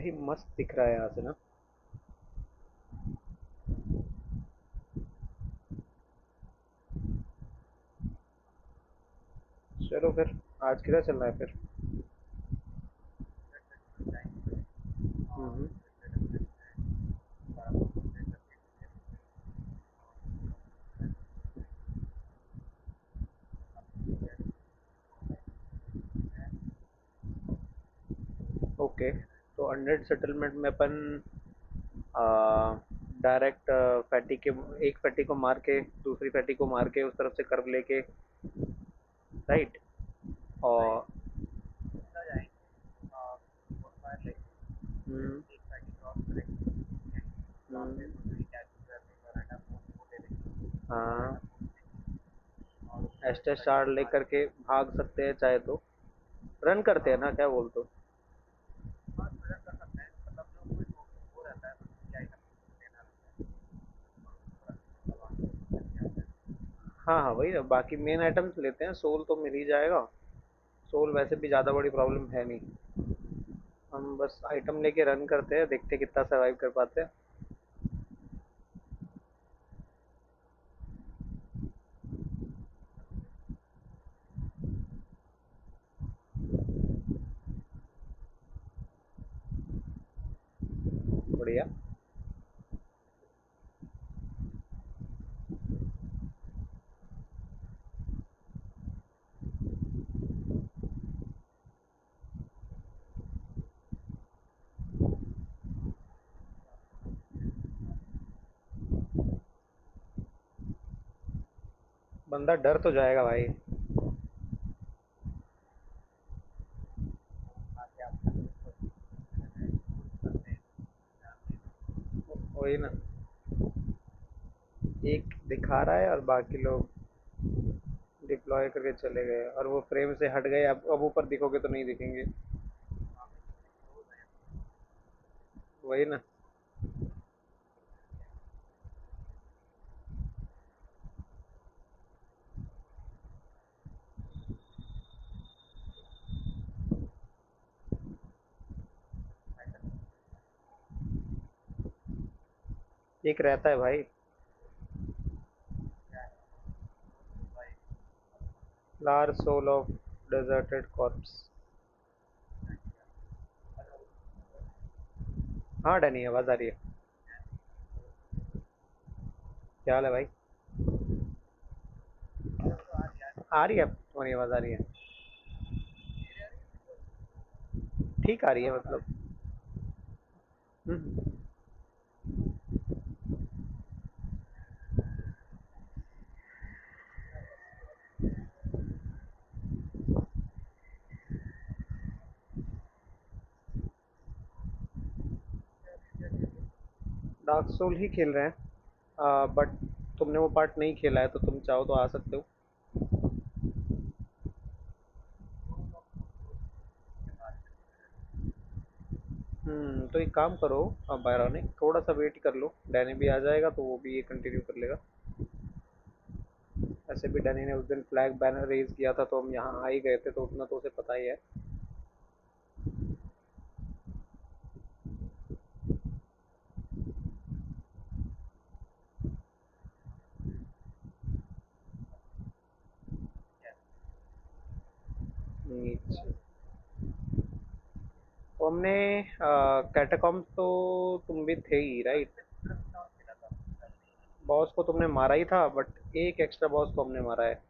ही मस्त दिख रहा है यहाँ से ना। चलो फिर, आज किधर चलना है फिर? हम्म। ओके, तो अंडर सेटलमेंट में अपन डायरेक्ट फैटी के, एक फैटी को मार के दूसरी फैटी को मार के उस तरफ से कर्व लेके, राइट। और हम्म। हम्म। हाँ, एस्टेस चार्ट लेकर के भाग सकते हैं चाहे तो, रन करते हैं ना, क्या बोलते हो? हाँ हाँ, वही ना, बाकी मेन आइटम्स लेते हैं, सोल तो मिल ही जाएगा। सोल वैसे भी ज़्यादा बड़ी प्रॉब्लम है नहीं। हम बस आइटम लेके रन करते हैं, देखते हैं कितना सर्वाइव कर पाते हैं। बढ़िया। बंदा डर तो जाएगा भाई। वही ना, एक दिखा रहा है और बाकी लोग डिप्लॉय करके चले गए, और वो फ्रेम से हट गए। अब ऊपर दिखोगे तो नहीं दिखेंगे। वही ना। एक रहता है भाई, लार सोल ऑफ डेजर्टेड कॉर्प्स। हाँ डैनी, आवाज आ रही है। क्या हाल है भाई? आ रही है, तुम्हारी आवाज आ रही है। ठीक आ रही है मतलब। डार्क सोल ही खेल रहे हैं, बट तुमने वो पार्ट नहीं खेला है, तो तुम चाहो तो आ सकते हो। तो एक काम करो, अब बायरॉनिक थोड़ा सा वेट कर लो, डैनी भी आ जाएगा तो वो भी ये कंटिन्यू कर लेगा। ऐसे भी डैनी ने उस दिन फ्लैग बैनर रेज किया था, तो हम यहाँ आ ही गए थे, तो उतना तो उसे पता ही है। नीचे तो हमने कैटाकॉम्स तो तुम भी थे ही, राइट। बॉस को तुमने मारा ही था, बट एक एक्स्ट्रा बॉस को हमने मारा है।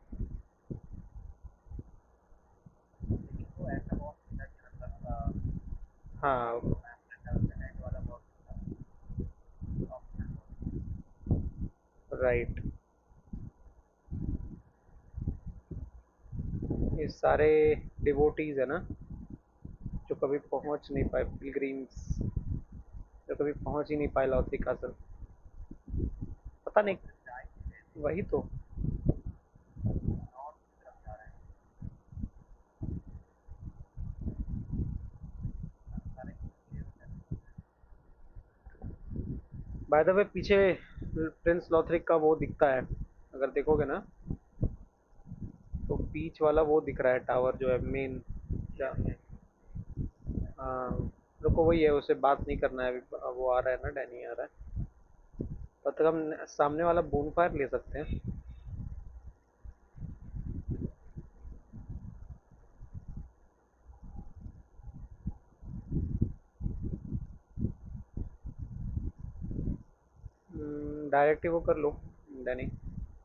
हाँ, राइट। ये सारे डिवोटीज है ना, जो कभी पहुंच नहीं पाए, पिलग्रिम्स, जो कभी पहुंच ही नहीं पाए लौथी कासल। पता नहीं। वही तो। बाय द वे, पीछे प्रिंस लॉथरिक का वो दिखता है, अगर देखोगे ना, तो बीच वाला वो दिख रहा है, टावर जो है मेन। क्या? हाँ, रुको, वही है, उसे बात नहीं करना है अभी। वो आ रहा है ना, डैनी आ रहा है। तब तक हम सामने वाला बोन फायर ले सकते हैं। डायरेक्ट ही वो कर लो, डैनी,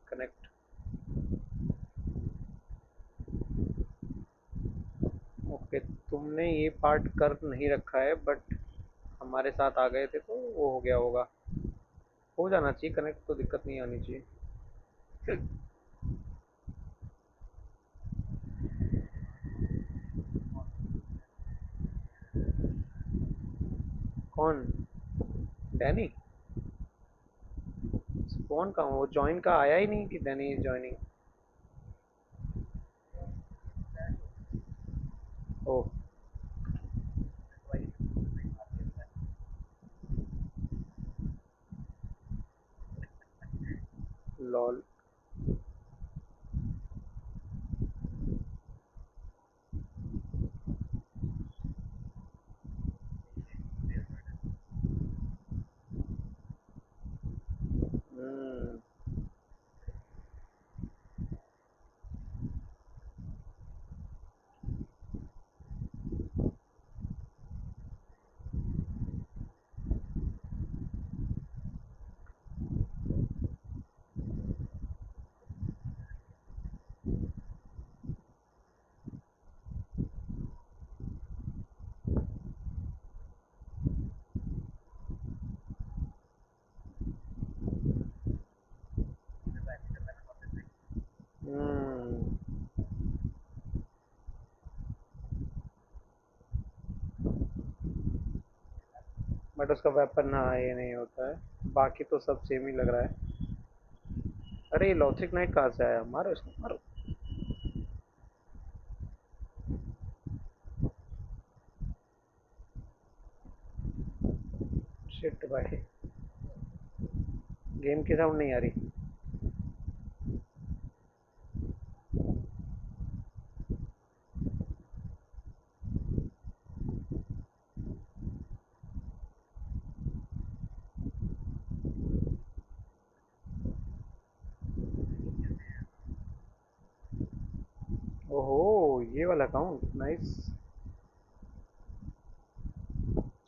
कनेक्ट। ओके, तुमने ये पार्ट कर नहीं रखा है, बट हमारे साथ आ गए थे तो वो हो गया होगा। हो जाना चाहिए कनेक्ट, तो दिक्कत नहीं आनी चाहिए। कौन? डैनी? कौन का? वो ज्वाइन का आया ही नहीं कि Danny joining. Oh, lol. Hmm. Hmm. But उसका वेपन ना ये नहीं होता है। बाकी तो सब सेम ही लग रहा है। अरे ये लॉथिक नाइट कहाँ से आया? मारो इसको, मारो। शिट भाई, गेम की साउंड नहीं आ रही। ओहो, ये वाला काउंट नाइस।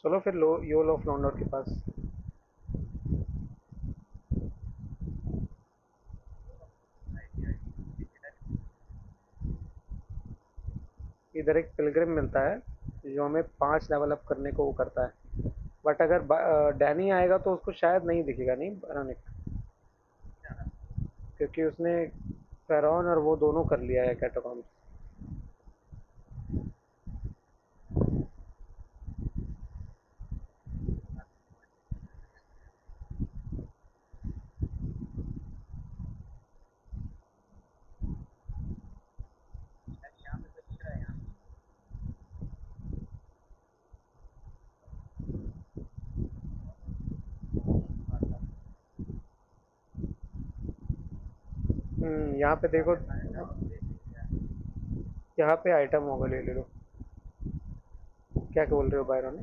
चलो फिर लो, योल ऑफ लॉन्डर के पास। इधर एक पिलग्रिम मिलता है जो हमें 5 लेवल अप करने को वो करता है। बट अगर डैनी आएगा तो उसको शायद नहीं दिखेगा, नहीं रानिक, क्योंकि उसने फेरॉन और वो दोनों कर लिया है कैटाकॉम्ब। यहाँ पे देखो, यहाँ पे आइटम होगा, ले ले लो। क्या बोल रहे हो बायरन?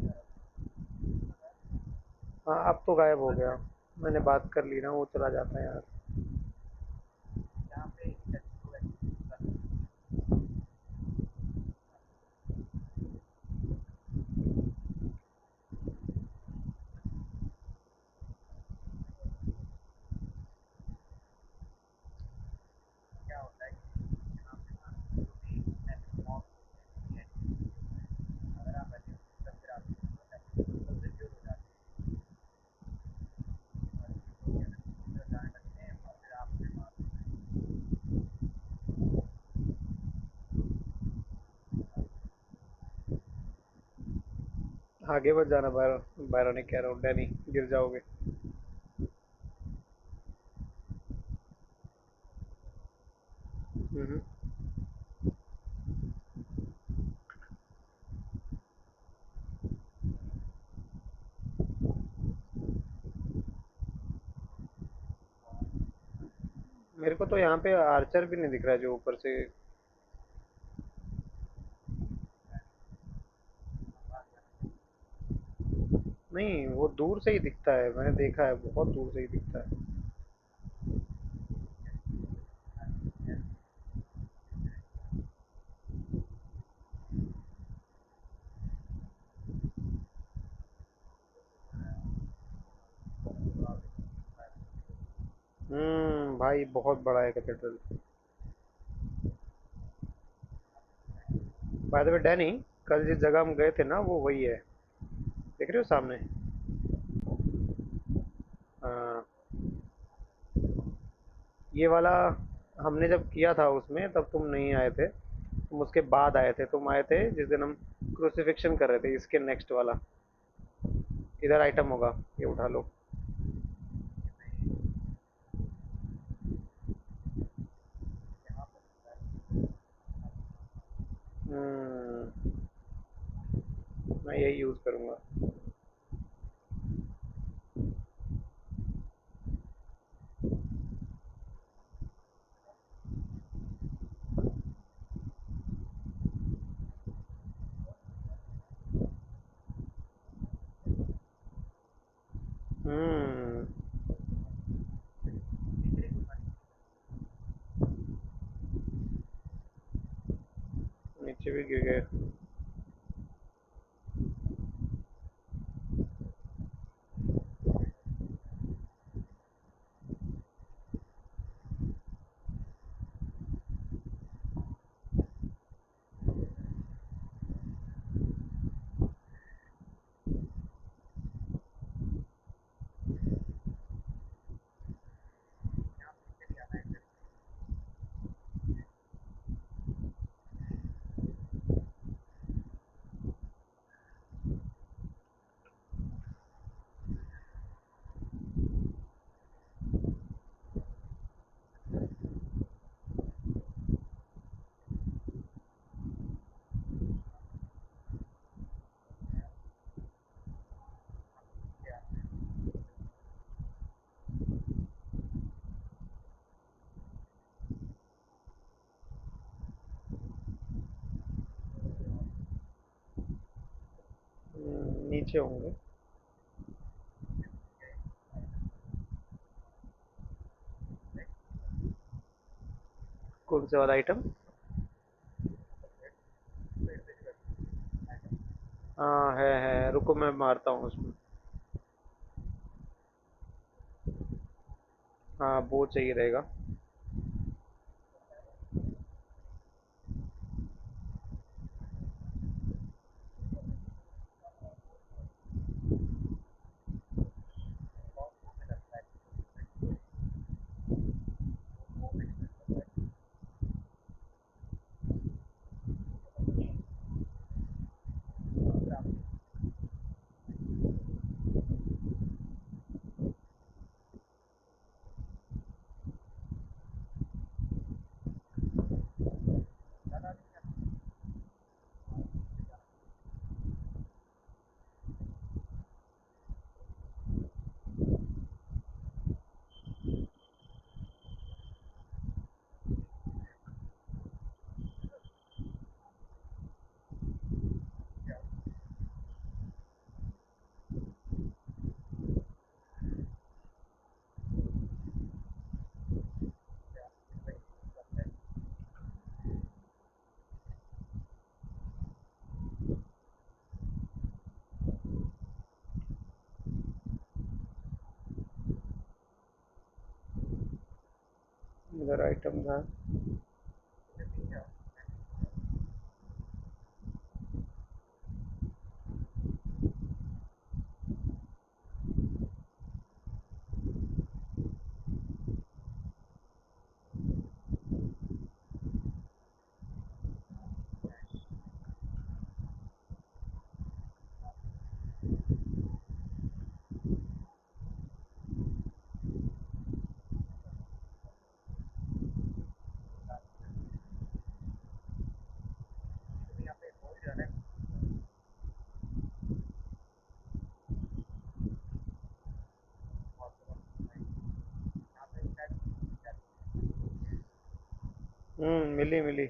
हाँ, अब तो गायब हो गया। मैंने बात कर ली ना, वो चला जाता है यार। आगे मत जाना बायरन, बायरन ने कह रहा हूँ, डैनी, गिर जाओगे। हम्म। मेरे को तो यहाँ पे आर्चर भी नहीं दिख रहा है जो ऊपर से। नहीं, वो दूर से ही दिखता है, मैंने देखा है, बहुत दूर से ही दिखता है। भाई बहुत बड़ा है cathedral. By the way Danny, कल जिस जगह हम गए थे ना वो वही है, देख रहे हो सामने? हाँ, ये वाला हमने जब किया था उसमें तब तुम नहीं आए थे, तुम उसके बाद आए थे, तुम आए थे जिस दिन हम क्रूसिफिक्शन कर रहे थे, इसके नेक्स्ट वाला। इधर आइटम होगा, ये उठा लो। हम्म, मैं यही यूज करूंगा। हम्म। नीचे भी गिर गए। नीचे होंगे। कौन से वाला आइटम? हाँ है, रुको मैं मारता हूँ उसमें। हाँ वो चाहिए रहेगा। इधर आइटम था। मिली मिली।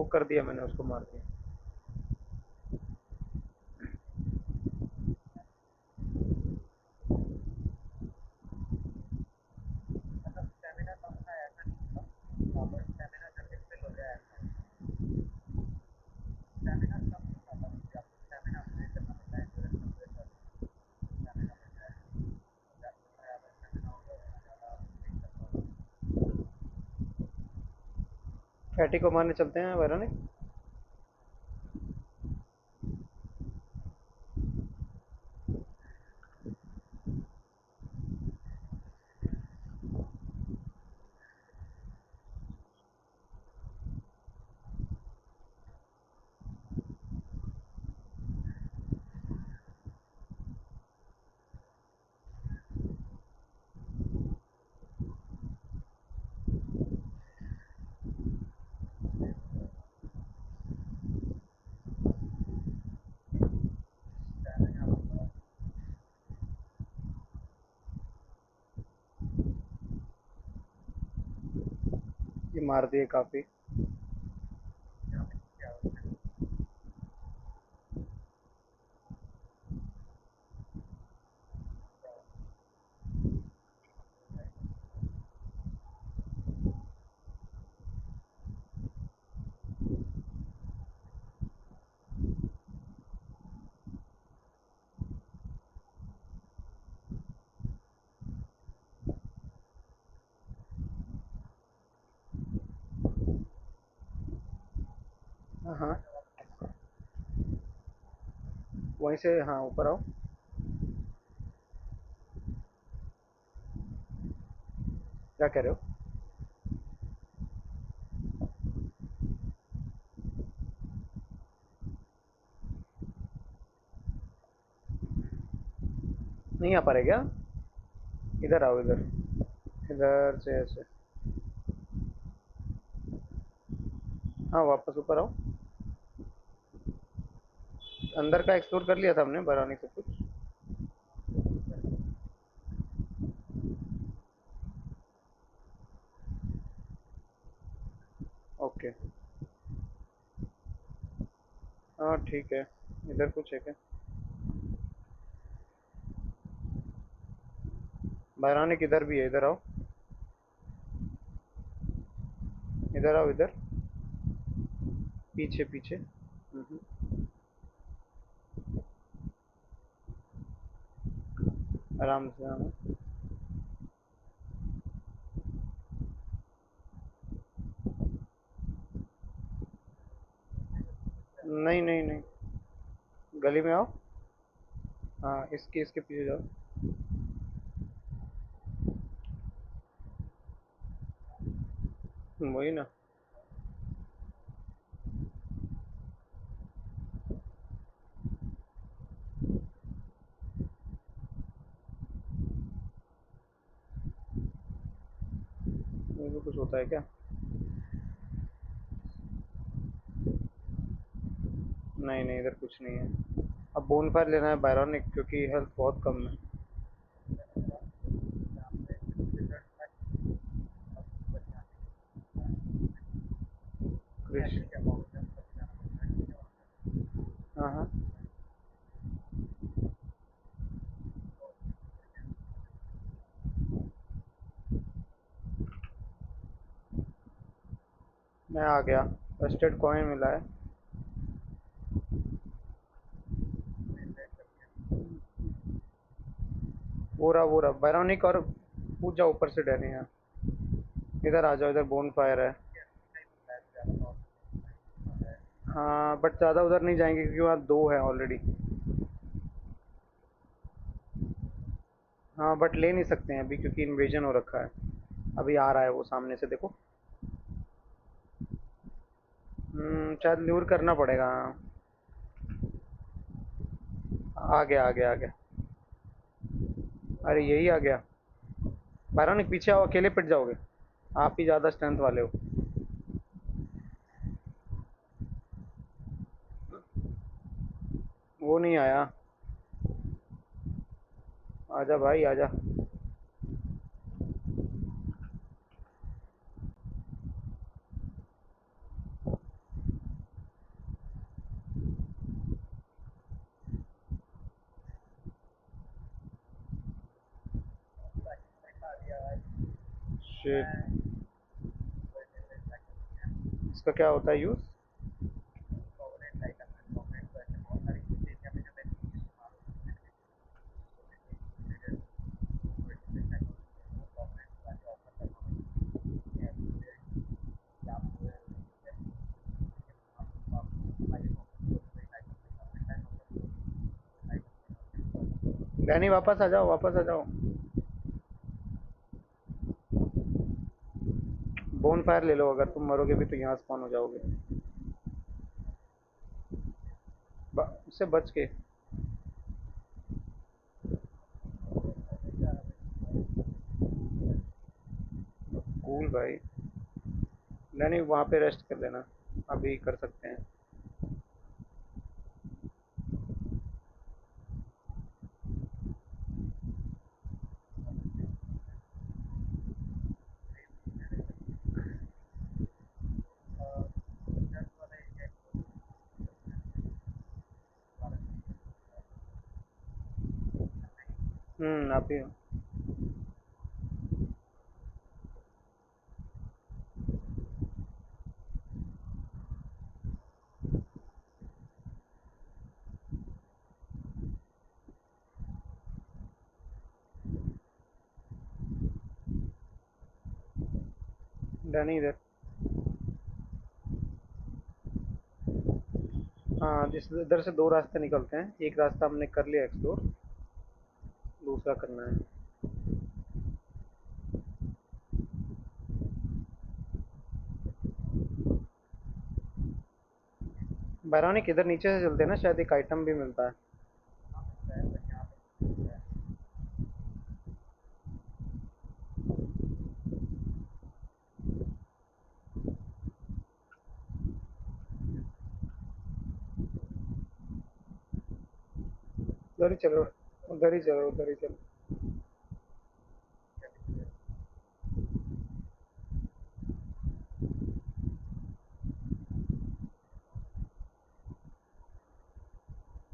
वो कर दिया मैंने, उसको मार दिया। फैटी को मारने चलते हैं वैरोनिक। ये मार दिए काफी। हाँ हाँ, वहीं से हाँ ऊपर आओ। क्या कह रहे हो? नहीं आ पा रहे क्या? इधर आओ इधर। इधर से ऐसे। हाँ वापस ऊपर आओ। अंदर का एक्सप्लोर कर लिया था हमने, बरानी सब कुछ। ओके। हाँ ठीक है। इधर कुछ है क्या? बरानी किधर भी है, इधर आओ। इधर आओ इधर। पीछे पीछे। आराम से हाँ। नहीं नहीं नहीं, गली में आओ। हाँ इसके इसके पीछे जाओ। वही ना। ये भी कुछ होता है क्या? नहीं नहीं, इधर कुछ नहीं है। अब बोन फायर लेना है बायरॉनिक, क्योंकि हेल्थ बहुत कम है। क्रिश। हाँ हाँ। मैं आ गया। फर्स्टेड कॉइन मिला है। वो रहा बायरॉनिक, और पूछ जाओ ऊपर से डरे हैं। इधर आ जाओ, इधर बोन फायर है। हाँ बट ज़्यादा उधर नहीं जाएंगे, क्योंकि वहाँ दो है ऑलरेडी। हाँ बट ले नहीं सकते हैं अभी, क्योंकि इन्वेजन हो रखा है। अभी आ रहा है वो सामने से, देखो। शायद लूर करना पड़ेगा हाँ। आ गया आ गया आ गया। अरे यही आ गया। बायरॉनिक पीछे आओ, अकेले पिट जाओगे। आप ही ज़्यादा स्ट्रेंथ वाले हो। वो नहीं आया। आजा भाई आजा। शिट। इसका क्या होता है यूज़? डैनी वापस आ जाओ, वापस आ जाओ। बोन फायर ले लो, अगर तुम मरोगे भी तो यहाँ स्पॉन हो जाओगे। उससे बच के। कूल भाई। डैनी वहाँ पे रेस्ट कर लेना, अभी कर सकते हैं। आप ही हो। डैनी इधर। हाँ, जिस इधर से दो रास्ते निकलते हैं, एक रास्ता हमने कर लिया एक्सप्लोर, दूसरा करना है। बैरोनिक इधर नीचे से चलते हैं ना, शायद एक आइटम भी मिलता है। उधर ही चलो, उधर ही चलो, उधर ही चलो।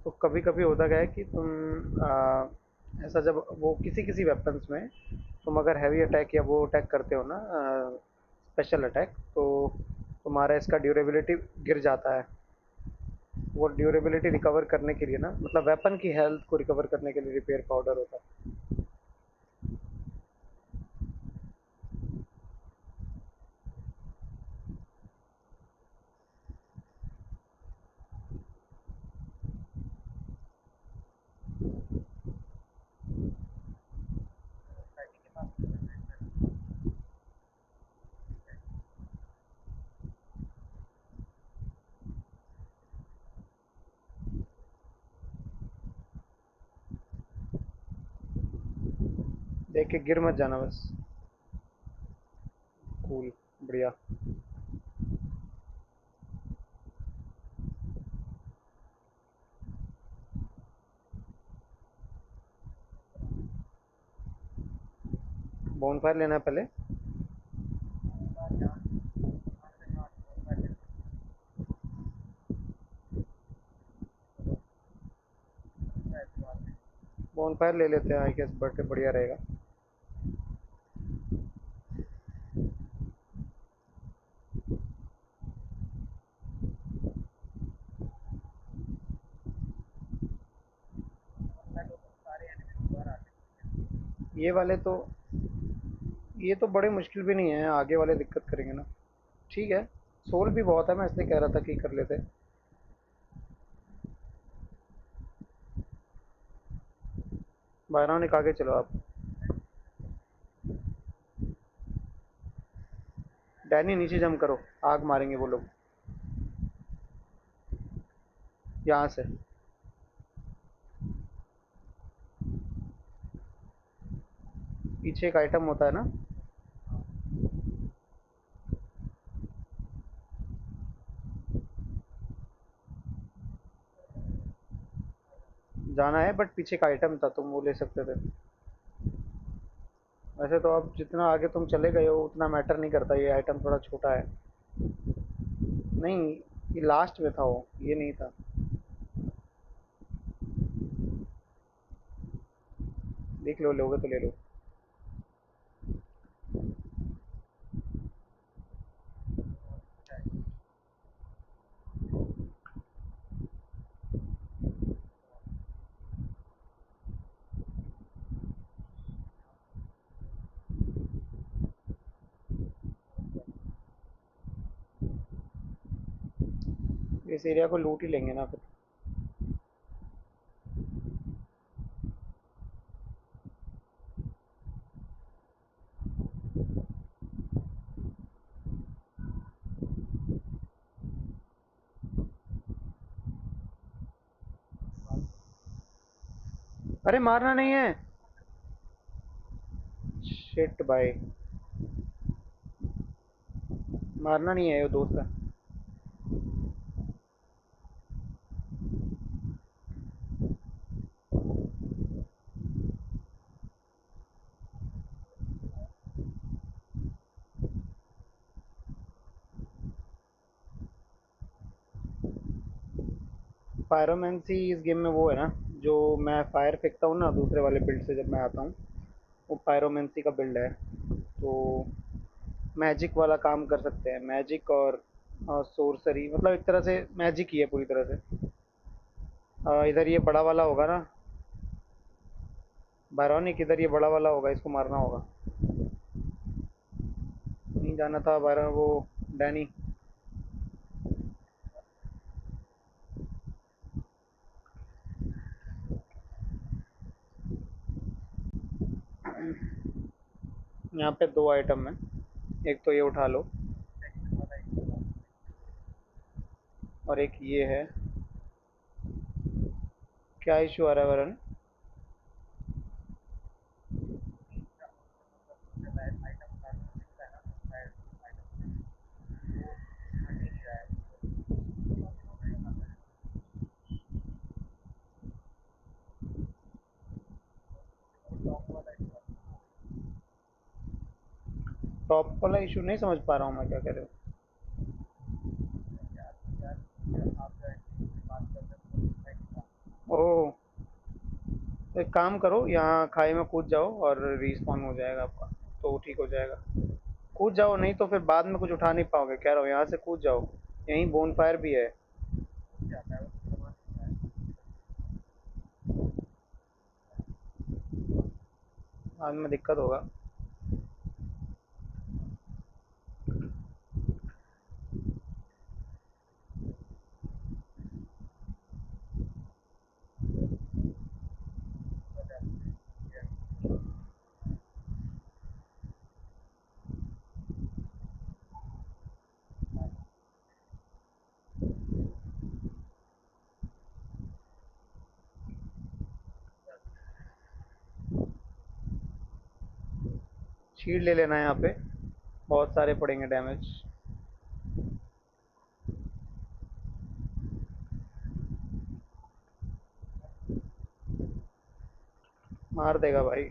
तो कभी कभी होता क्या है कि तुम ऐसा जब वो किसी किसी वेपन्स में तुम अगर हैवी अटैक या वो अटैक करते हो ना, स्पेशल अटैक, तो तुम्हारा इसका ड्यूरेबिलिटी गिर जाता है। वो ड्यूरेबिलिटी रिकवर करने के लिए ना, मतलब वेपन की हेल्थ को रिकवर करने के लिए रिपेयर पाउडर होता है। देख के गिर मत जाना बस। कूल, बढ़िया। बोन फायर लेना है पहले। बोन फायर ले लेते हैं, आई गेस बढ़ के बढ़िया रहेगा। ये वाले तो, ये तो बड़े मुश्किल भी नहीं है, आगे वाले दिक्कत करेंगे ना। ठीक है। सोल भी बहुत है, मैं इसलिए कह रहा था कि कर लेते। बायरॉनिक आगे चलो आप। डैनी नीचे जम करो, आग मारेंगे वो लोग यहाँ से। पीछे एक आइटम होता है ना। जाना है, बट पीछे का आइटम था, तुम वो ले सकते थे। वैसे तो अब जितना आगे तुम चले गए हो उतना मैटर नहीं करता, ये आइटम थोड़ा छोटा है। नहीं, ये लास्ट में था, वो ये नहीं था। देख लो, लोगे तो ले लो। इस एरिया को लूट ही लेंगे ना फिर। अरे मारना नहीं है। शिट भाई, मारना नहीं है, ये दोस्त है। पायरोमेंसी इस गेम में वो है ना, जो मैं फायर फेंकता हूँ ना दूसरे वाले बिल्ड से जब मैं आता हूँ, वो पायरोमेंसी का बिल्ड है। तो मैजिक वाला काम कर सकते हैं, मैजिक और सोर्सरी, मतलब एक तरह से मैजिक ही है पूरी तरह से। इधर ये बड़ा वाला होगा ना, बायरॉनिक, इधर ये बड़ा वाला होगा, इसको मारना होगा। नहीं जाना था बारह वो, डैनी। यहाँ पे दो आइटम है, एक तो ये उठा लो, और एक ये है। क्या इशू आ रहा है वरुण? टॉप वाला इशू नहीं समझ पा रहा हूँ मैं, क्या कह रहे हो? ओह, तो एक काम करो, यहाँ खाई में कूद जाओ और रिस्पॉन हो जाएगा आपका, तो ठीक हो जाएगा। कूद जाओ, नहीं तो फिर बाद में कुछ उठा नहीं पाओगे, कह रहा हूँ यहाँ से कूद जाओ। यहीं बोन फायर भी है। बाद में दिक्कत होगा। शील्ड ले लेना है यहाँ पे, बहुत सारे पड़ेंगे डैमेज। मार देगा भाई।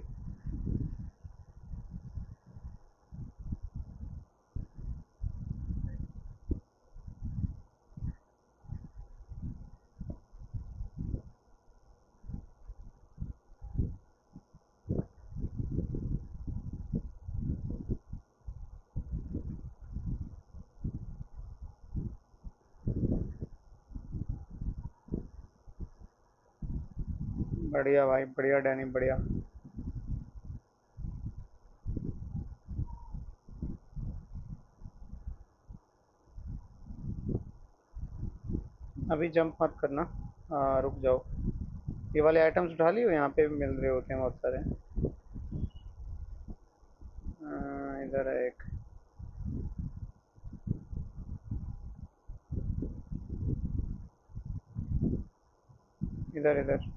बढ़िया भाई, बढ़िया डैनी, बढ़िया। अभी जंप मत करना, रुक जाओ। ये वाले आइटम्स उठा लियो, यहाँ पे भी मिल रहे होते हैं बहुत सारे। इधर है एक। इधर इधर।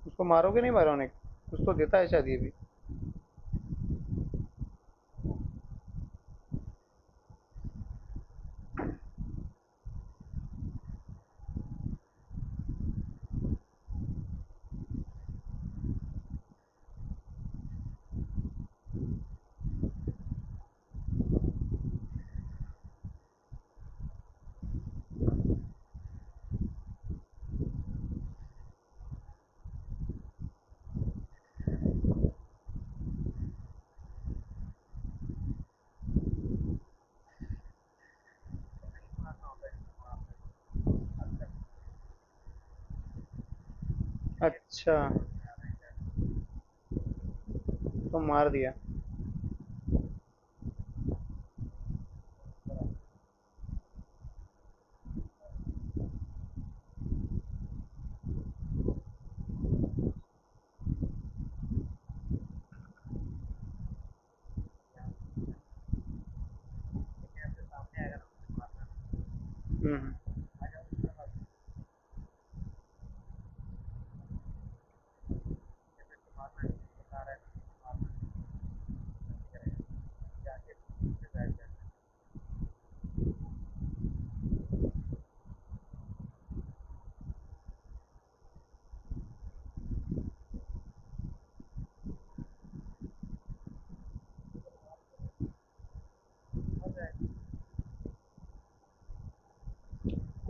उसको मारोगे नहीं बायरॉनिक? कुछ तो देता है शायद ये भी। अच्छा, तो मार दिया।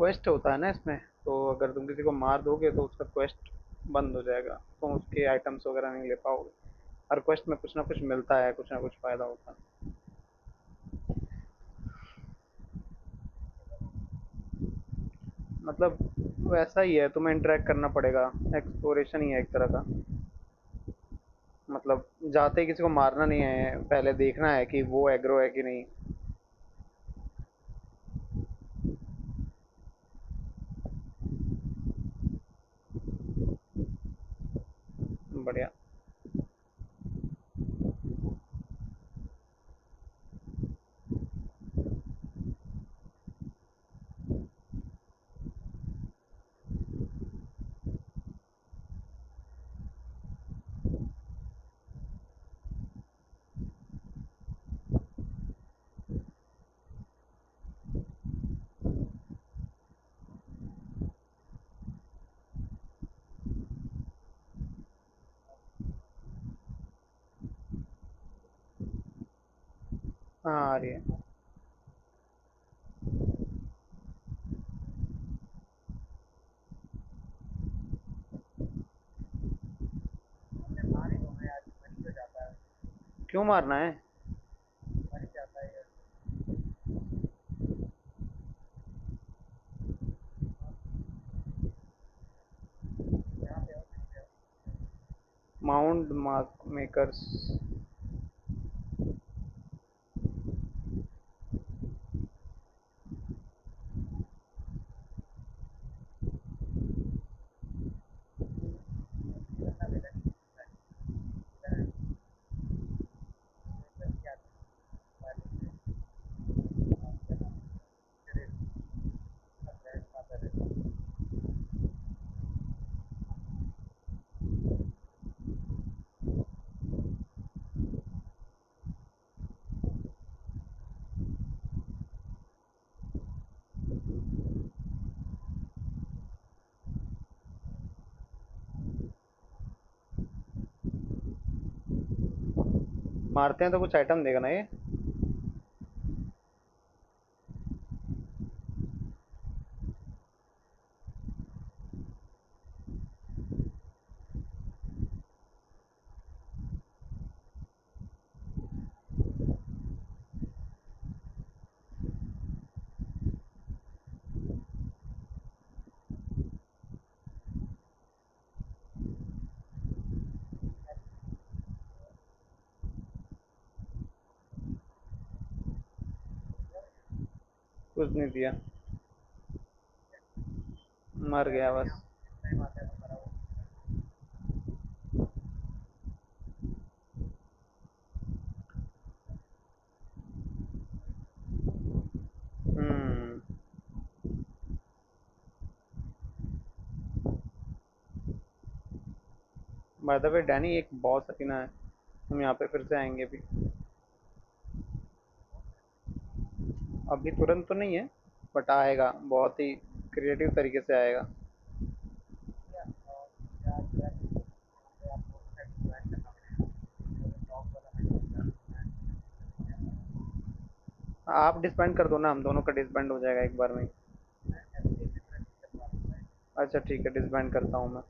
क्वेस्ट होता है ना इसमें, तो अगर तुम किसी को मार दोगे तो उसका क्वेस्ट बंद हो जाएगा, तुम उसके आइटम्स वगैरह नहीं ले पाओगे। हर क्वेस्ट में कुछ ना कुछ मिलता है, कुछ ना कुछ फायदा होता है। मतलब वैसा ही है, तुम्हें इंटरेक्ट करना पड़ेगा, एक्सप्लोरेशन ही है एक तरह का। मतलब जाते ही किसी को मारना नहीं है, पहले देखना है कि वो एग्रो है कि नहीं। बढ़िया। हाँ आ रही है। क्यों मारना है? Mount mark makers. मारते हैं तो कुछ आइटम देगा ना ये? कुछ नहीं दिया। मर गया बस। हम्म। बाय द वे डैनी, एक बॉस अरीना है, हम यहाँ पे फिर से आएंगे भी। अभी तुरंत तो नहीं है, बट आएगा, बहुत ही क्रिएटिव तरीके से आएगा। आप डिसबैंड कर दो ना, हम दोनों का डिसबैंड हो जाएगा एक बार में। अच्छा ठीक है, डिसबैंड करता हूँ मैं।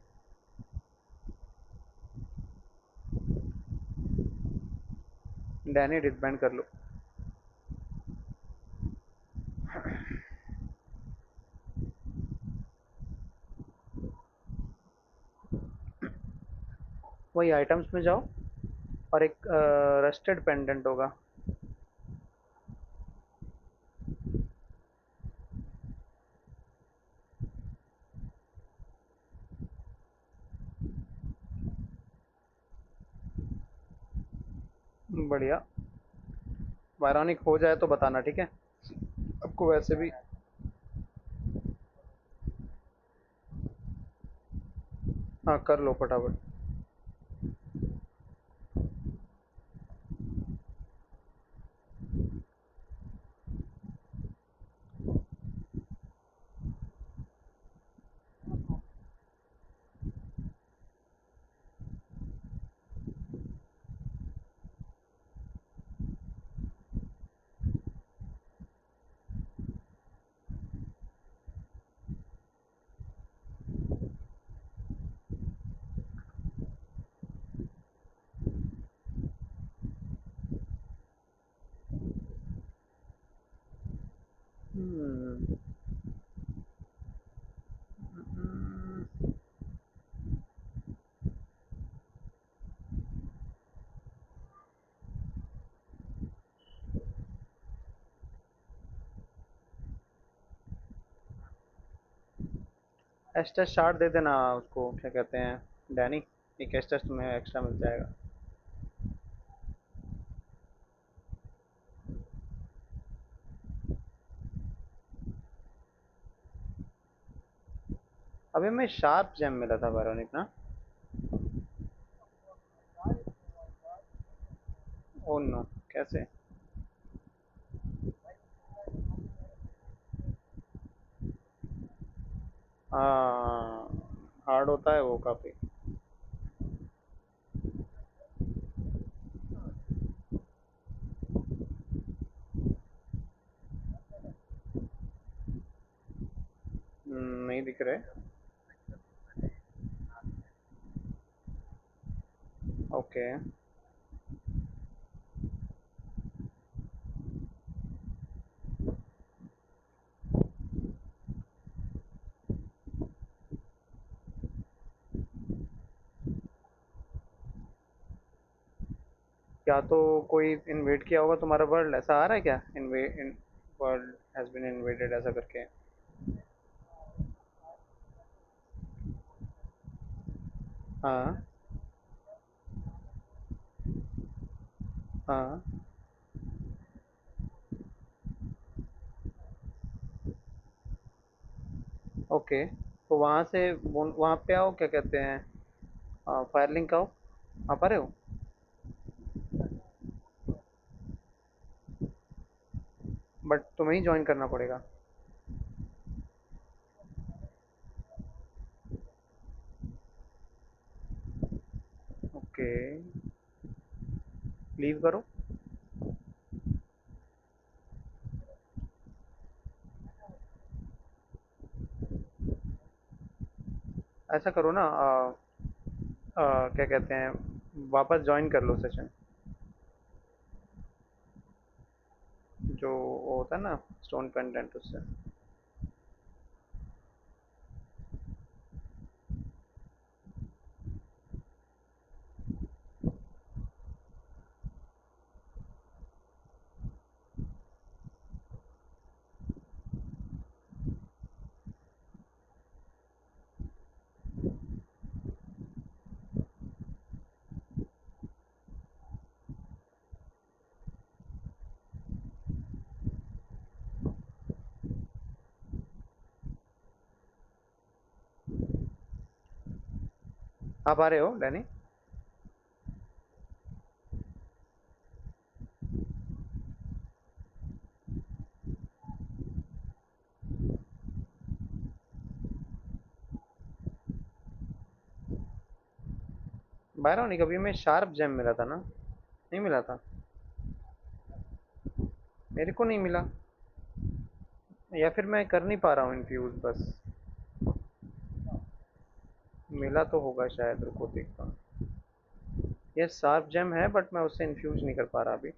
डैनी डिसबैंड कर लो। वही आइटम्स में जाओ, और एक रस्टेड पेंडेंट होगा। बढ़िया। वायरॉनिक हो जाए तो बताना, ठीक है? आपको वैसे भी। हाँ कर लो फटाफट। एस्टेस शार्ट दे देना उसको, क्या कहते हैं, डैनी। एक एस्टेस तुम्हें एक्स्ट्रा मिल जाएगा। अभी मैं शार्प जेम मिला था वेरोनिक ना। ओ नो, कैसे? हाँ, हार्ड होता है वो काफी। नहीं दिख रहे। ओके। क्या तो कोई इन्वेट किया होगा तुम्हारा वर्ल्ड, ऐसा आ रहा है क्या? In world has been invaded ऐसा करके। हाँ। हाँ। ओके, तो वहाँ से वहाँ पे आओ, क्या कहते हैं, फायरलिंक आओ। आप आ रहे हो? बट तुम्हें ही ज्वाइन करना पड़ेगा। ओके, लीव करो। ऐसा करो ना, क्या कहते हैं, वापस ज्वाइन कर लो सेशन। जो वो होता है ना, स्टोन पेंडेंट, उससे। आप आ रहे हो डैनी? 12 नहीं, कभी मैं शार्प जेम मिला था ना। नहीं मिला था। मेरे को नहीं मिला। या फिर मैं कर नहीं पा रहा हूँ इन्फ्यूज बस। मिला तो होगा शायद, रुको देखता हूँ। ये शार्प जेम है बट मैं उससे इन्फ्यूज नहीं कर पा रहा अभी।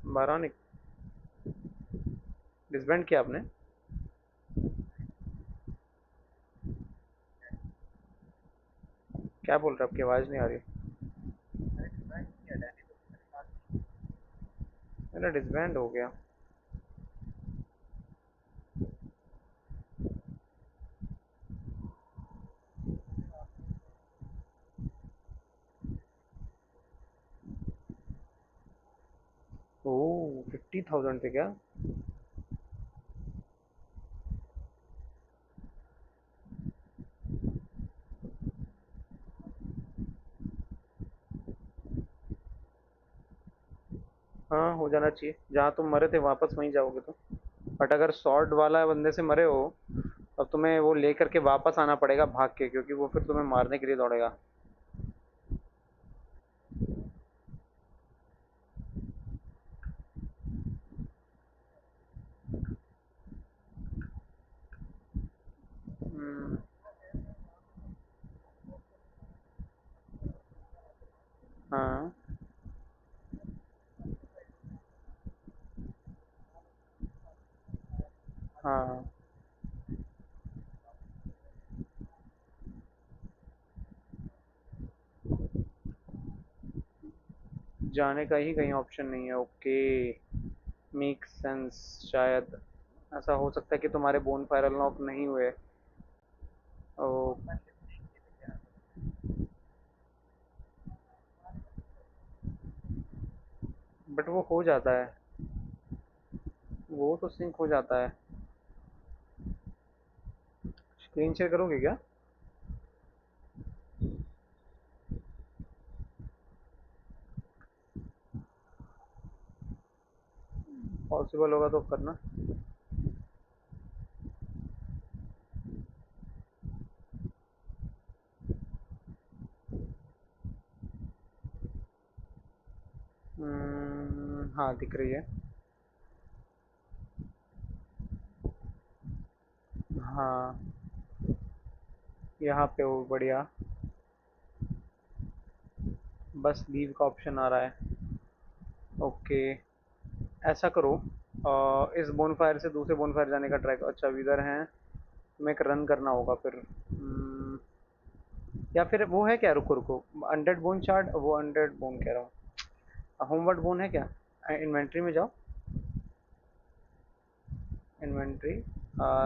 12 नहीं। डिसबैंड किया आपने? क्या बोल रहे हो? आपकी आवाज़ नहीं आ रही। मेरा डिसबैंड हो गया। ओह, 50,000 थे क्या? हाँ, हो जाना चाहिए। जहाँ तुम मरे थे वापस वहीं जाओगे तो। बट अगर सॉर्ड वाला बंदे से मरे हो, तब तुम्हें वो लेकर के वापस आना पड़ेगा भाग के, क्योंकि वो फिर तुम्हें मारने के लिए दौड़ेगा। हम्म। हाँ। हाँ, जाने का ही कहीं ऑप्शन नहीं है। ओके। Make sense. शायद ऐसा हो सकता है कि तुम्हारे बोन फायर अनलॉक नहीं हुए। ओ, बट वो हो जाता है, वो तो सिंक हो जाता है। स्क्रीन शेयर करोगे क्या? पॉसिबल होगा तो करना। हाँ दिख रही है। हाँ, यहाँ पे वो बढ़िया। बस लीव का ऑप्शन आ रहा है। ओके, ऐसा करो, इस बोनफायर से दूसरे बोनफायर जाने का ट्रैक। अच्छा इधर है, तुम्हें एक रन करना होगा फिर। या फिर वो है क्या, रुको रुको, 100 बोन चार्ट, वो 100 बोन कह रहा हूँ, होमवर्ड बोन है क्या? इन्वेंट्री में जाओ। इन्वेंट्री,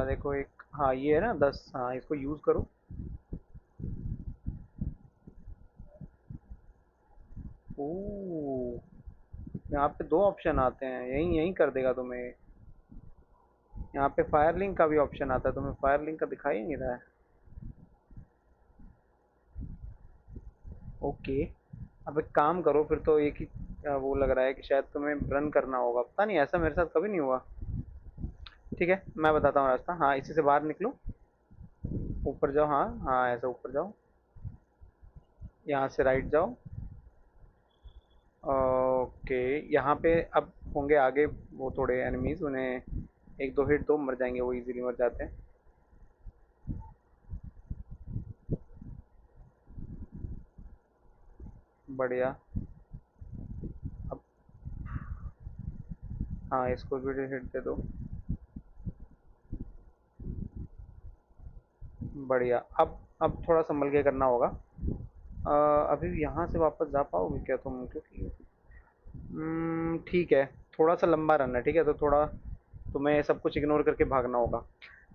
देखो एक, हाँ ये है ना 10, हाँ इसको यूज़ करो। ओह, यहाँ पे दो ऑप्शन आते हैं, यही यही कर देगा तुम्हें। यहाँ पे फायर लिंक का भी ऑप्शन आता है, तुम्हें फायर लिंक का दिखाई नहीं रहा है। ओके, अब एक काम करो फिर तो, एक ही वो लग रहा है कि शायद तुम्हें रन करना होगा, पता नहीं, ऐसा मेरे साथ कभी नहीं हुआ। ठीक है, मैं बताता हूँ रास्ता। हाँ, इसी से बाहर निकलो, ऊपर जाओ, हाँ हाँ ऐसा ऊपर जाओ, यहाँ से राइट जाओ। ओके, यहाँ पे अब होंगे आगे वो थोड़े एनिमीज, उन्हें एक दो हिट दो, मर जाएंगे, वो इजीली मर जाते हैं। बढ़िया। अब हाँ, इसको भी हिट दे दो। बढ़िया। अब थोड़ा संभल के करना होगा। अभी यहाँ से वापस जा पाओगे क्या तुम, क्योंकि ठीक है, थोड़ा सा लंबा रन है, ठीक है, तो थोड़ा तुम्हें सब कुछ इग्नोर करके भागना होगा।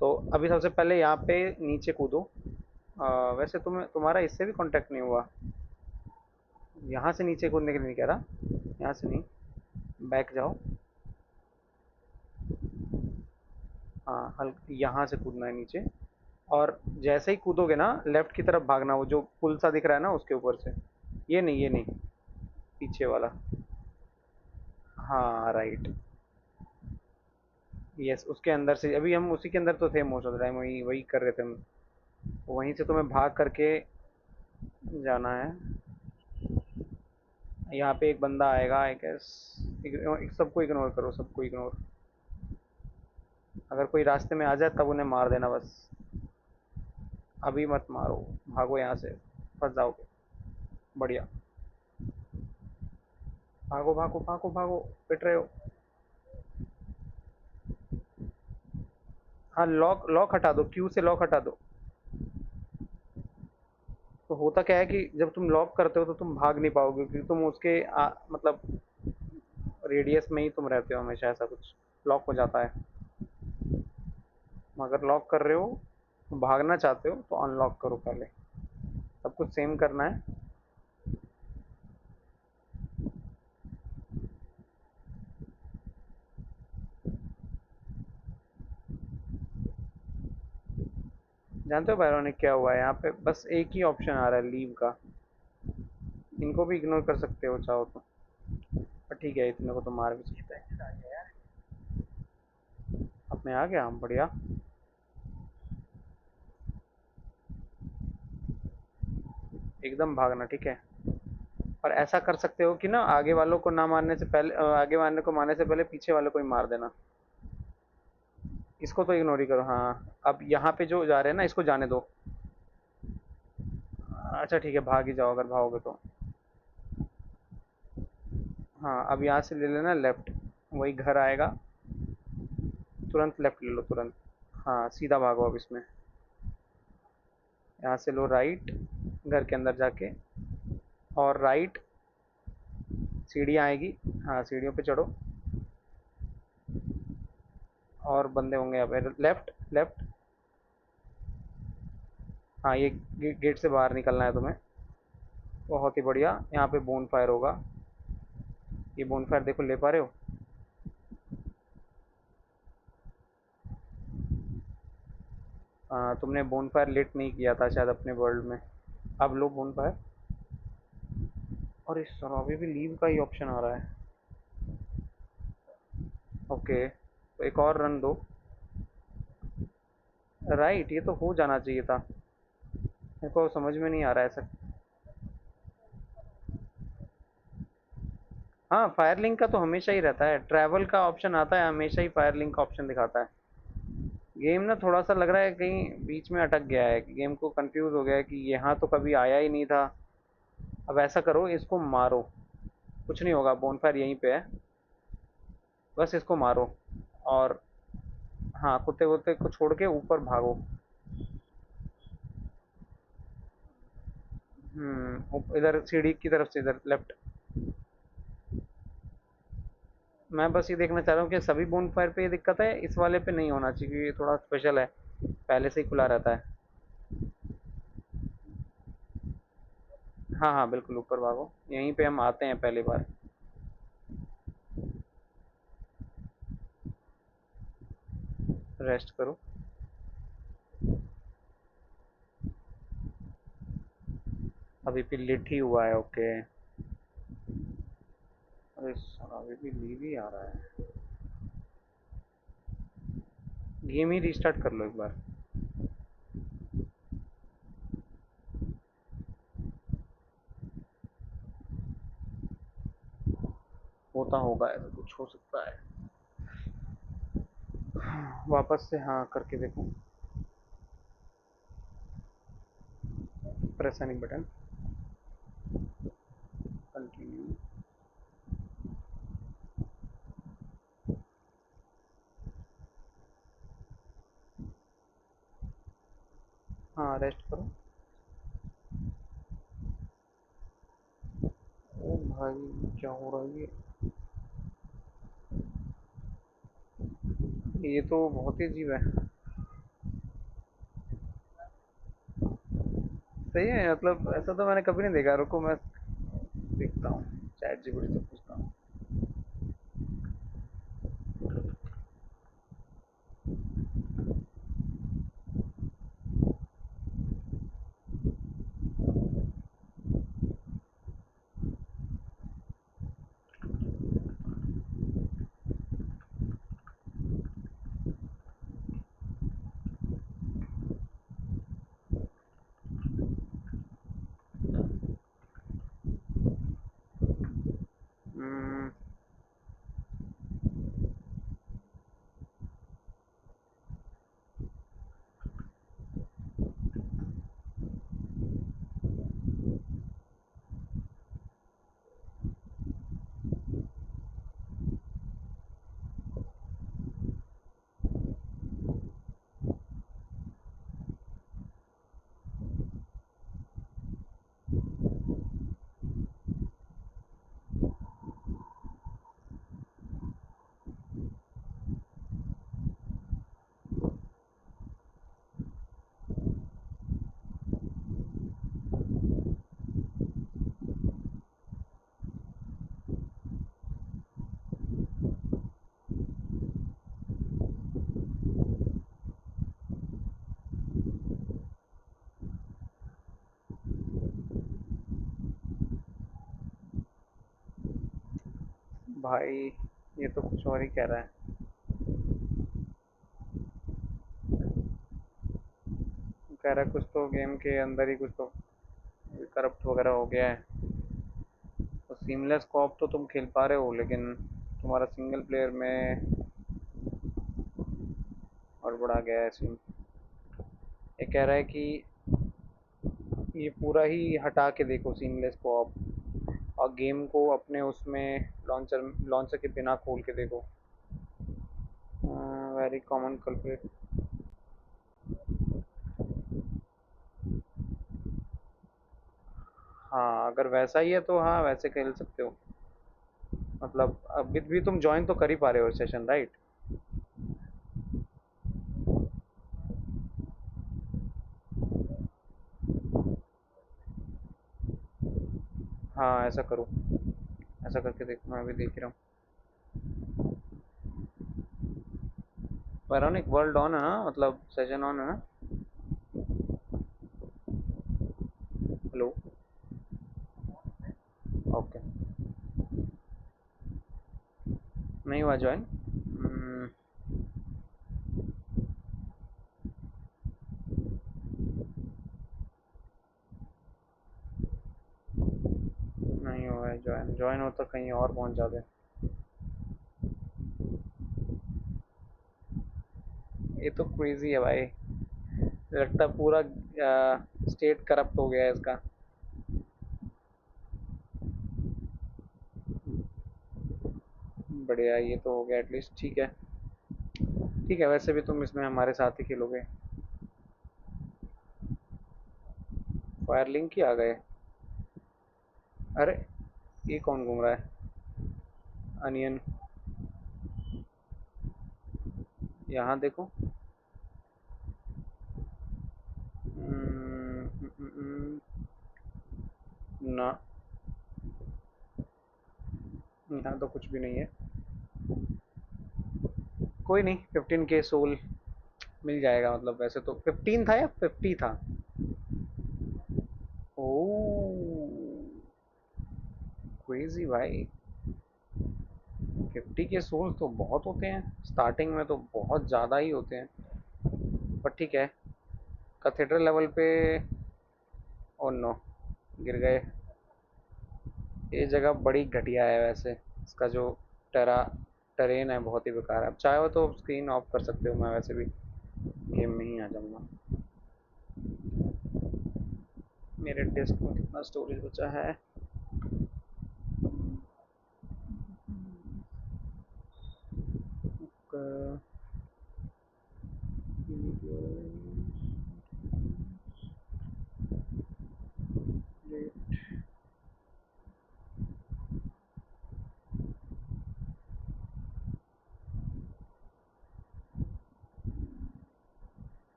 तो अभी सबसे पहले यहाँ पे नीचे कूदो। वैसे तुम्हारा इससे भी कांटेक्ट नहीं हुआ। यहाँ से नीचे कूदने के लिए नहीं कह रहा, यहाँ से नहीं, बैक जाओ। हाँ, हल्का यहाँ से कूदना है नीचे, और जैसे ही कूदोगे ना लेफ्ट की तरफ भागना, वो जो पुल सा दिख रहा है ना उसके ऊपर से। ये नहीं, पीछे वाला। हाँ राइट। यस, उसके अंदर से, अभी हम उसी के अंदर तो थे मोस्ट ऑफ द टाइम, वही वही कर रहे थे हम। वहीं से तुम्हें भाग करके जाना है। यहाँ पे एक बंदा आएगा आई गेस। सबको इग्नोर करो, सबको इग्नोर। अगर कोई रास्ते में आ जाए तब उन्हें मार देना बस। अभी मत मारो, भागो यहाँ से, फंस जाओगे। बढ़िया, भागो भागो भागो भागो, पिट रहे हो। हाँ, लॉक लॉक हटा दो, क्यू से लॉक हटा दो। तो होता क्या है कि जब तुम लॉक करते हो तो तुम भाग नहीं पाओगे, क्योंकि तुम उसके मतलब रेडियस में ही तुम रहते हो हमेशा, ऐसा कुछ लॉक हो जाता है। अगर लॉक कर रहे हो, भागना चाहते हो तो अनलॉक करो पहले। सब कुछ सेम करना है। जानते हो बैरोनिक क्या हुआ है, यहाँ पे बस एक ही ऑप्शन आ रहा है, लीव का। इनको भी इग्नोर कर सकते हो चाहो तो, पर ठीक है, इतने को तो मार भी सकते हैं। अब मैं आ गया, बढ़िया। एकदम भागना, ठीक है। और ऐसा कर सकते हो कि ना, आगे वालों को ना मारने से पहले, आगे वाले को मारने से पहले पीछे वाले को ही मार देना। इसको तो इग्नोर ही करो। हाँ, अब यहाँ पे जो जा रहे हैं ना, इसको जाने दो। अच्छा ठीक है, भाग ही जाओ अगर भागोगे तो। हाँ, अब यहाँ से ले लेना लेफ्ट, वही घर आएगा, तुरंत लेफ्ट ले लो तुरंत। हाँ, सीधा भागो अब इसमें। यहाँ से लो राइट, घर के अंदर जाके, और राइट, सीढ़ियाँ आएगी। हाँ, सीढ़ियों पे चढ़ो। और बंदे होंगे यहाँ पे। Left left. हाँ, ये गेट से बाहर निकलना है तुम्हें। बहुत ही बढ़िया, यहाँ पे बोन फायर होगा। ये बोन फायर देखो, ले पा रहे हो? तुमने बोन फायर लिट नहीं किया था शायद अपने वर्ल्ड में। अब लो बोन फायर। और इस तरह अभी भी लीव का ही ऑप्शन आ रहा है। ओके, तो एक और रन दो। राइट, ये तो हो जाना चाहिए था। मेरे को समझ में नहीं आ रहा है ऐसा। हाँ, फायर लिंक का तो हमेशा ही रहता है, ट्रैवल का ऑप्शन आता है हमेशा ही, फायर लिंक का ऑप्शन दिखाता है। गेम ना थोड़ा सा लग रहा है कहीं बीच में अटक गया है, गेम को कंफ्यूज हो गया है कि यहाँ तो कभी आया ही नहीं था। अब ऐसा करो, इसको मारो। कुछ नहीं होगा, बोनफायर यहीं पे है। बस इसको मारो। और हाँ, कुत्ते वुत्ते को छोड़ के ऊपर भागो। इधर सीढ़ी की तरफ से, इधर लेफ्ट। मैं बस ये देखना चाह रहा हूँ कि सभी बोन फायर पे ये दिक्कत है, इस वाले पे नहीं होना चाहिए क्योंकि ये थोड़ा स्पेशल है, पहले से ही खुला रहता है। हाँ हाँ, बिल्कुल ऊपर भागो, यहीं पे हम आते हैं पहली बार। रेस्ट करो। अभी भी लिट ही हुआ है, ओके। अरे साला, अभी भी लीव ही आ रहा है। गेम ही रीस्टार्ट कर लो एक बार। होता होगा, ऐसा कुछ हो सकता है। वापस से हाँ करके देखो। Press any button. कंटिन्यू। हाँ, रेस्ट करो। ओ भाई, क्या हो रहा है ये तो बहुत ही अजीब है। सही है, मतलब ऐसा तो मैंने कभी नहीं देखा। रुको, मैं देखता हूँ, चैट जीपीटी से पूछता हूँ। हम्म, भाई ये तो कुछ और ही कह रहा है। कह रहा है कुछ तो गेम के अंदर ही कुछ तो करप्ट वगैरह हो गया है। तो सीमलेस कॉप तो तुम खेल पा रहे हो, लेकिन तुम्हारा सिंगल प्लेयर में गड़बड़ा गया है सीन। ये कह रहा है कि ये पूरा ही हटा के देखो सीमलेस कॉप, और गेम को अपने उसमें लॉन्चर लॉन्चर के बिना खोल के देखो। Very common culprit. हाँ, अगर वैसा ही है तो हाँ वैसे खेल सकते हो। मतलब अभी भी तुम ज्वाइन तो कर ही पा रहे हो सेशन, राइट? हाँ ऐसा करो, ऐसा करके देख, मैं भी देख रहा हूँ। वायरॉनिक वर्ल्ड ऑन है ना, मतलब सेशन ऑन है ना? हेलो। ओके। नहीं हुआ ज्वाइन। नहीं हुआ है ज्वाइन, ज्वाइन हो तो कहीं और पहुंच जाते। ये तो क्रेजी है भाई, लगता है पूरा स्टेट करप्ट हो गया है इसका। बढ़िया, ये तो हो गया एटलीस्ट, ठीक है। ठीक है, वैसे भी तुम इसमें हमारे साथ ही खेलोगे। फायर लिंक ही आ गए। अरे ये कौन घूम रहा है? अनियन। यहाँ देखो। ना, यहाँ तो कुछ भी नहीं है। कोई नहीं, 15K सोल मिल जाएगा, मतलब वैसे तो 15 था या 50 था? ओह क्रेजी भाई। 50K सोल तो बहुत होते हैं, स्टार्टिंग में तो बहुत ज़्यादा ही होते हैं। पर ठीक है, कैथेड्रल लेवल पे। ओ नो, गिर गए। ये जगह बड़ी घटिया है वैसे, इसका जो टेरा टेरेन है बहुत ही बेकार है। अब चाहो तो स्क्रीन ऑफ कर सकते हो, मैं वैसे भी गेम में ही आ जाऊंगा। मेरे डिस्क में कितना स्टोरेज बचा है?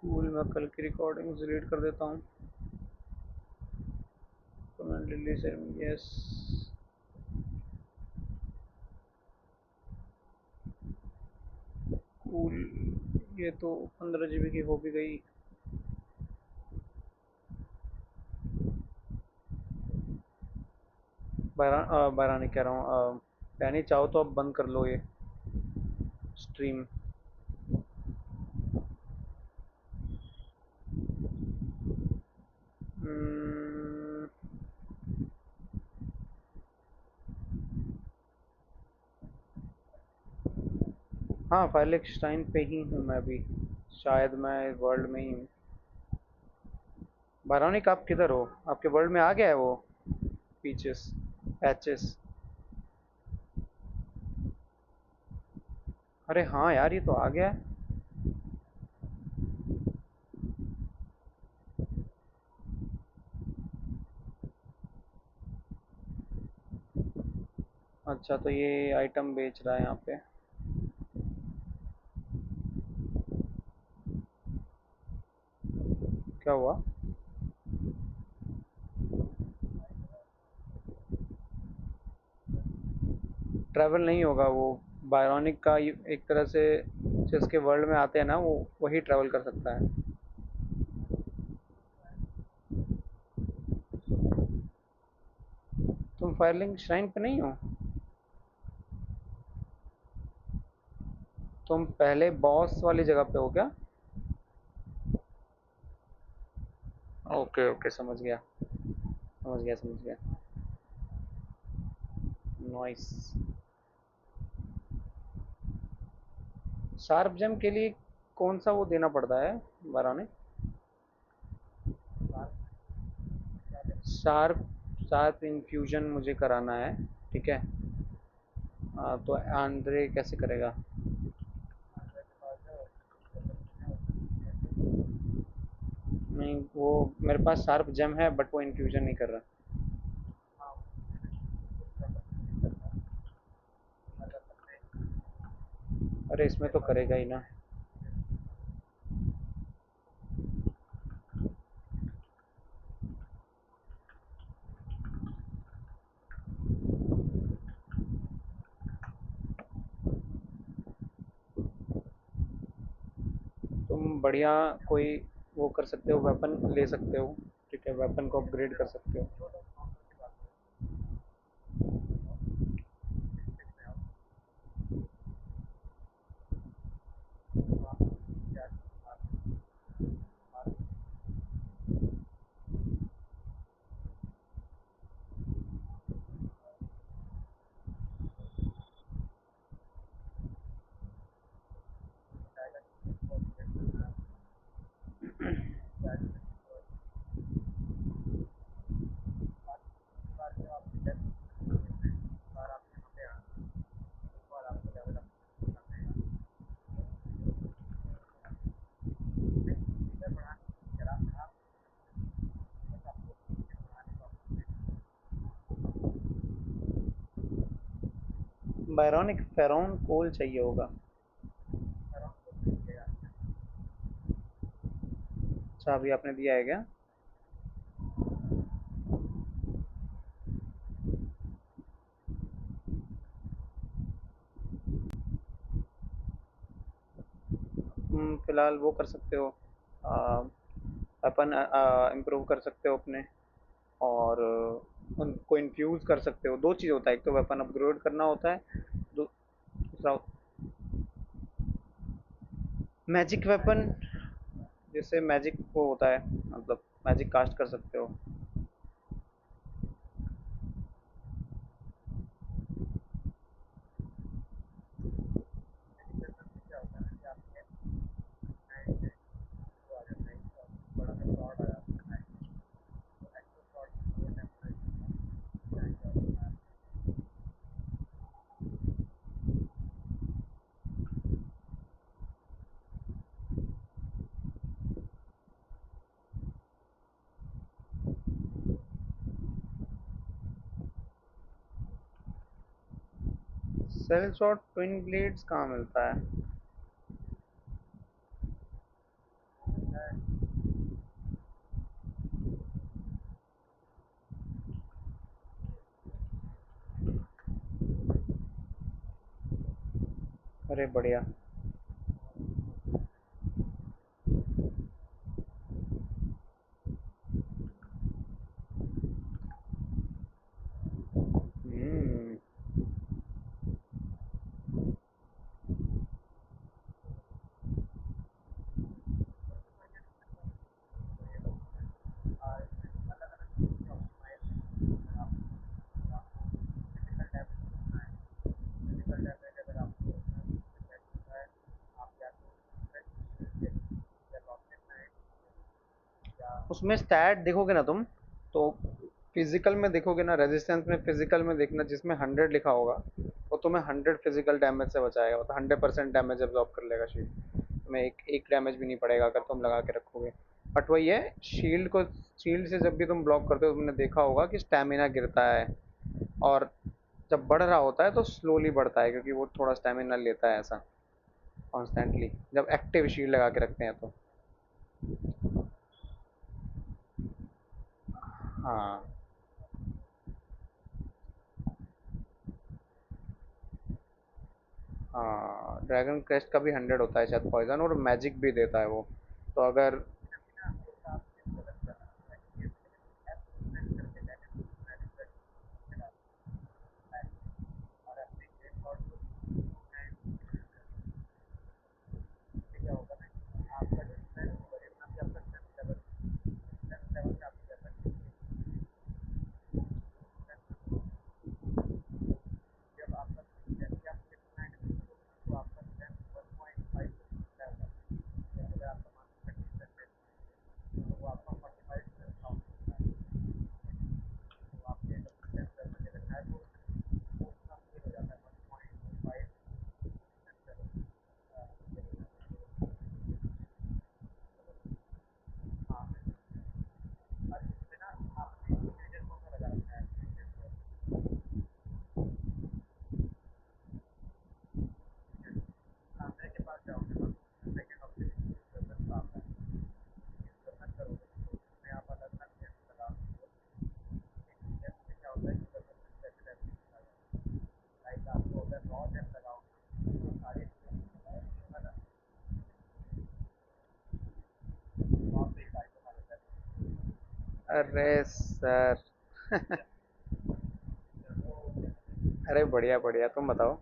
कूल, मैं कल की रिकॉर्डिंग डिलीट कर देता हूँ। Comment delete, yes. कूल, ये तो 15 GB की हो भी गई। बैरानी कह रहा हूँ, यानी चाहो तो अब बंद कर लो ये स्ट्रीम। हाँ, फाइलेक्सटाइन पे ही हूँ मैं भी, शायद मैं वर्ल्ड में ही हूँ। बैरानिक आप किधर हो? आपके वर्ल्ड में आ गया है वो पीचेस, पैचेस? अरे हाँ यार, ये तो आ गया है। अच्छा, तो ये आइटम बेच रहा है यहाँ पे। क्या हुआ? ट्रैवल नहीं होगा वो, बायोनिक का एक तरह से जिसके वर्ल्ड में आते हैं ना, वो वही ट्रैवल कर सकता है। तुम फायरलिंग श्राइन पे नहीं हो? तुम पहले बॉस वाली जगह पे हो क्या? ओके ओके, समझ गया समझ गया समझ गया। नॉइस। शार्प जेम के लिए कौन सा वो देना पड़ता है बाराने? शार्प शार्प इन्फ्यूजन मुझे कराना है, ठीक है। तो आंद्रे कैसे करेगा? नहीं, वो मेरे पास शार्प जेम है बट वो इन्फ्यूजन नहीं कर रहा। अरे इसमें तो करेगा ही ना। तुम बढ़िया कोई वो कर सकते हो, वेपन ले सकते हो। ठीक है, वेपन को अपग्रेड कर सकते हो। 'बायरॉनिक फेरोन कोल' चाहिए होगा। अच्छा, अभी आपने दिया है क्या? फिलहाल वो कर सकते हो, अपन इम्प्रूव कर सकते हो अपने, और उनको इन्फ्यूज़ कर सकते हो। दो चीज़ होता है, एक तो वेपन अपग्रेड करना होता है, दूसरा मैजिक वेपन, जिससे मैजिक वो होता है, मतलब मैजिक कास्ट कर सकते हो। सेल शॉट ट्विन ब्लेड्स कहाँ मिलता है? अरे बढ़िया। हम्म। उसमें स्टैट देखोगे ना तुम, तो फिजिकल में देखोगे ना, रेजिस्टेंस में फिजिकल में देखना, जिसमें 100 लिखा होगा वो तुम्हें 100 फिजिकल डैमेज से बचाएगा, मतलब 100% डैमेज एब्जॉर्ब कर लेगा शील्ड। तुम्हें एक एक डैमेज भी नहीं पड़ेगा अगर तुम लगा के रखोगे। बट वही है, शील्ड से जब भी तुम ब्लॉक करते हो, तुमने देखा होगा कि स्टेमिना गिरता है, और जब बढ़ रहा होता है तो स्लोली बढ़ता है, क्योंकि वो थोड़ा स्टेमिना लेता है ऐसा कॉन्स्टेंटली, जब एक्टिव शील्ड लगा के रखते हैं तो। हाँ। हाँ, ड्रैगन क्रेस्ट का भी 100 होता है शायद पॉइजन, और मैजिक भी देता है वो। तो अगर अरे सर। अरे बढ़िया बढ़िया, तुम बताओ।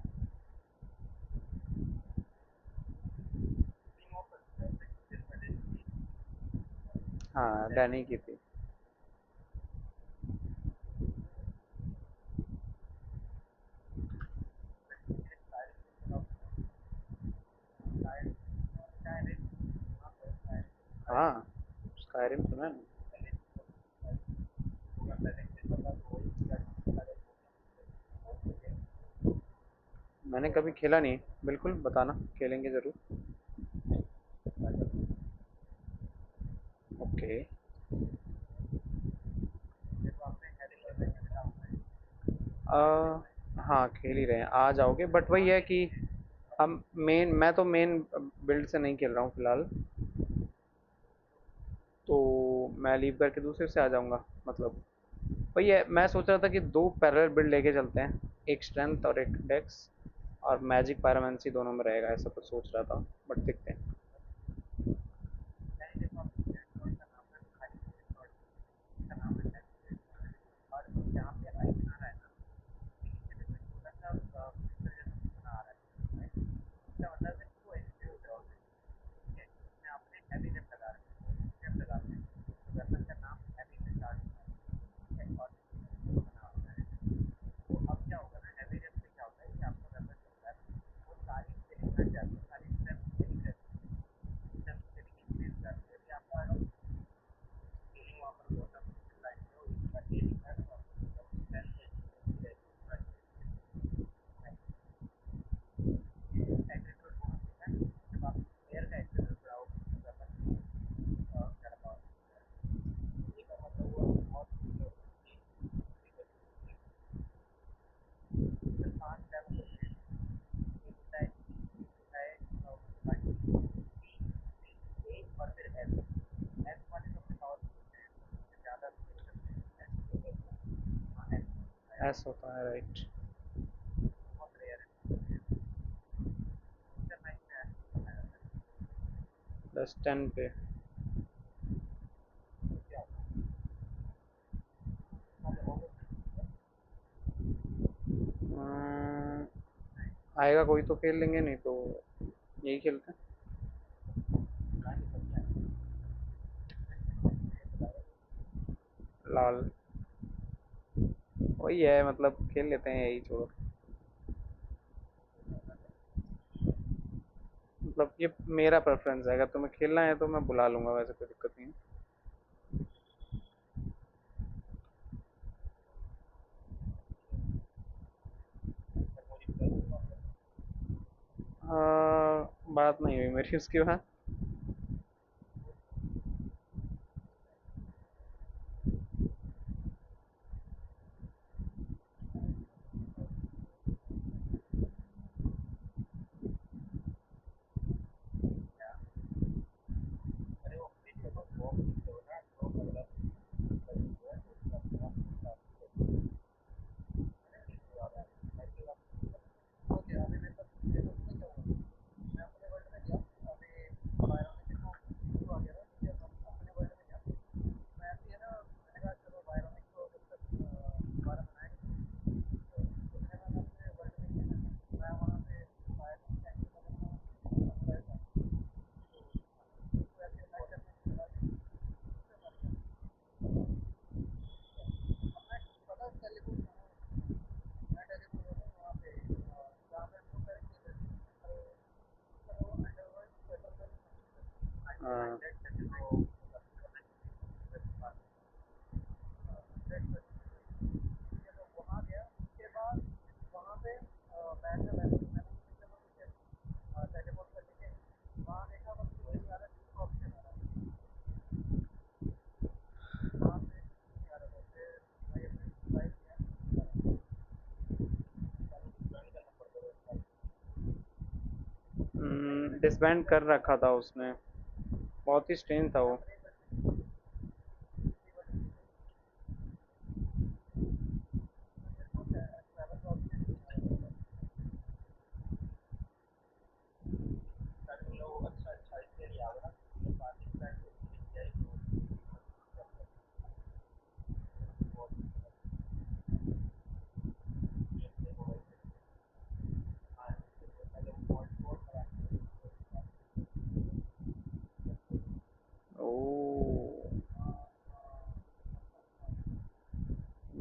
हाँ, डैनी की थी। हाँ, स्काईरिम सुना है ना। मैंने कभी खेला नहीं। बिल्कुल बताना, खेलेंगे जरूर। ओके। आ, हाँ खेल ही रहे हैं, आ जाओगे, बट वही है कि हम मेन मैं तो मेन बिल्ड से नहीं खेल रहा हूँ फिलहाल। तो मैं लीव करके दूसरे से आ जाऊंगा, मतलब वही है। मैं सोच रहा था कि दो पैरेलल बिल्ड लेके चलते हैं, एक स्ट्रेंथ और एक डेक्स, और मैजिक पायरोमेंसी दोनों में रहेगा, ऐसा कुछ सोच रहा था। बट देखते हैं। ऐसा होता है, राइट। 10-10 पे। अम्म, आएगा कोई तो खेल लेंगे, नहीं तो यही खेलते हैं। लाल। वही है, मतलब खेल लेते हैं यही, छोड़ो। मतलब ये मेरा प्रेफरेंस है, अगर तुम्हें खेलना है तो मैं बुला लूंगा, वैसे कोई दिक्कत नहीं है। बात नहीं हुई मेरी उसके बाद। हाँ। डिसबैंड कर रखा था उसने। बहुत ही स्ट्रेन था वो।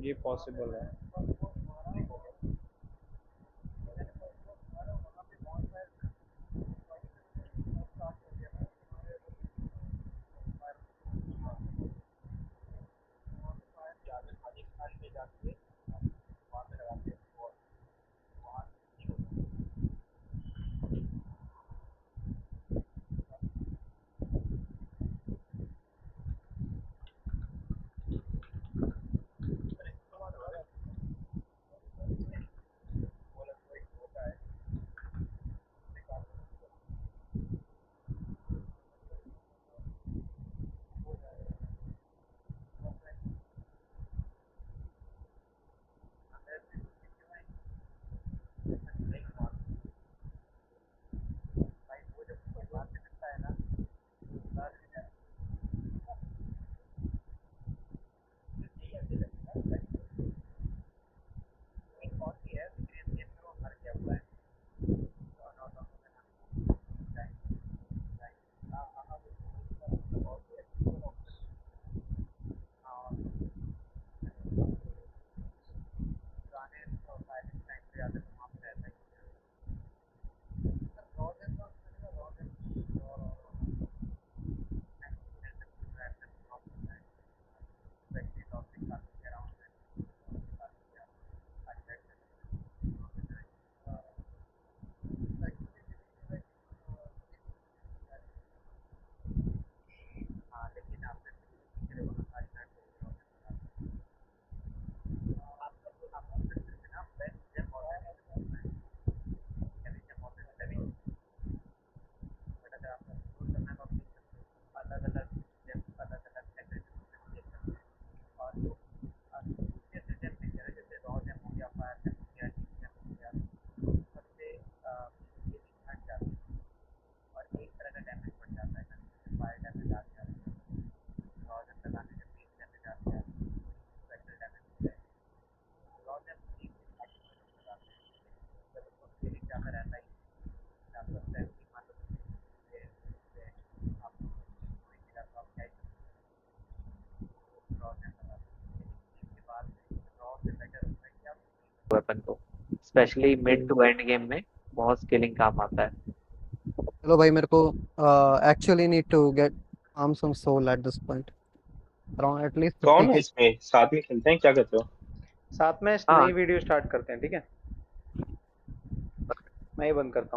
ये पॉसिबल है। वेपन को, specially mid to end game में बहुत स्किलिंग काम आता है। चलो भाई, मेरे को actually need to get arm some soul at this point, around at least तो आओ 50 ना, के। इसमें साथ में खेलते हैं, क्या कहते हो? साथ में नई हाँ वीडियो स्टार्ट करते हैं, ठीक है। मैं ही बंद करता हूँ।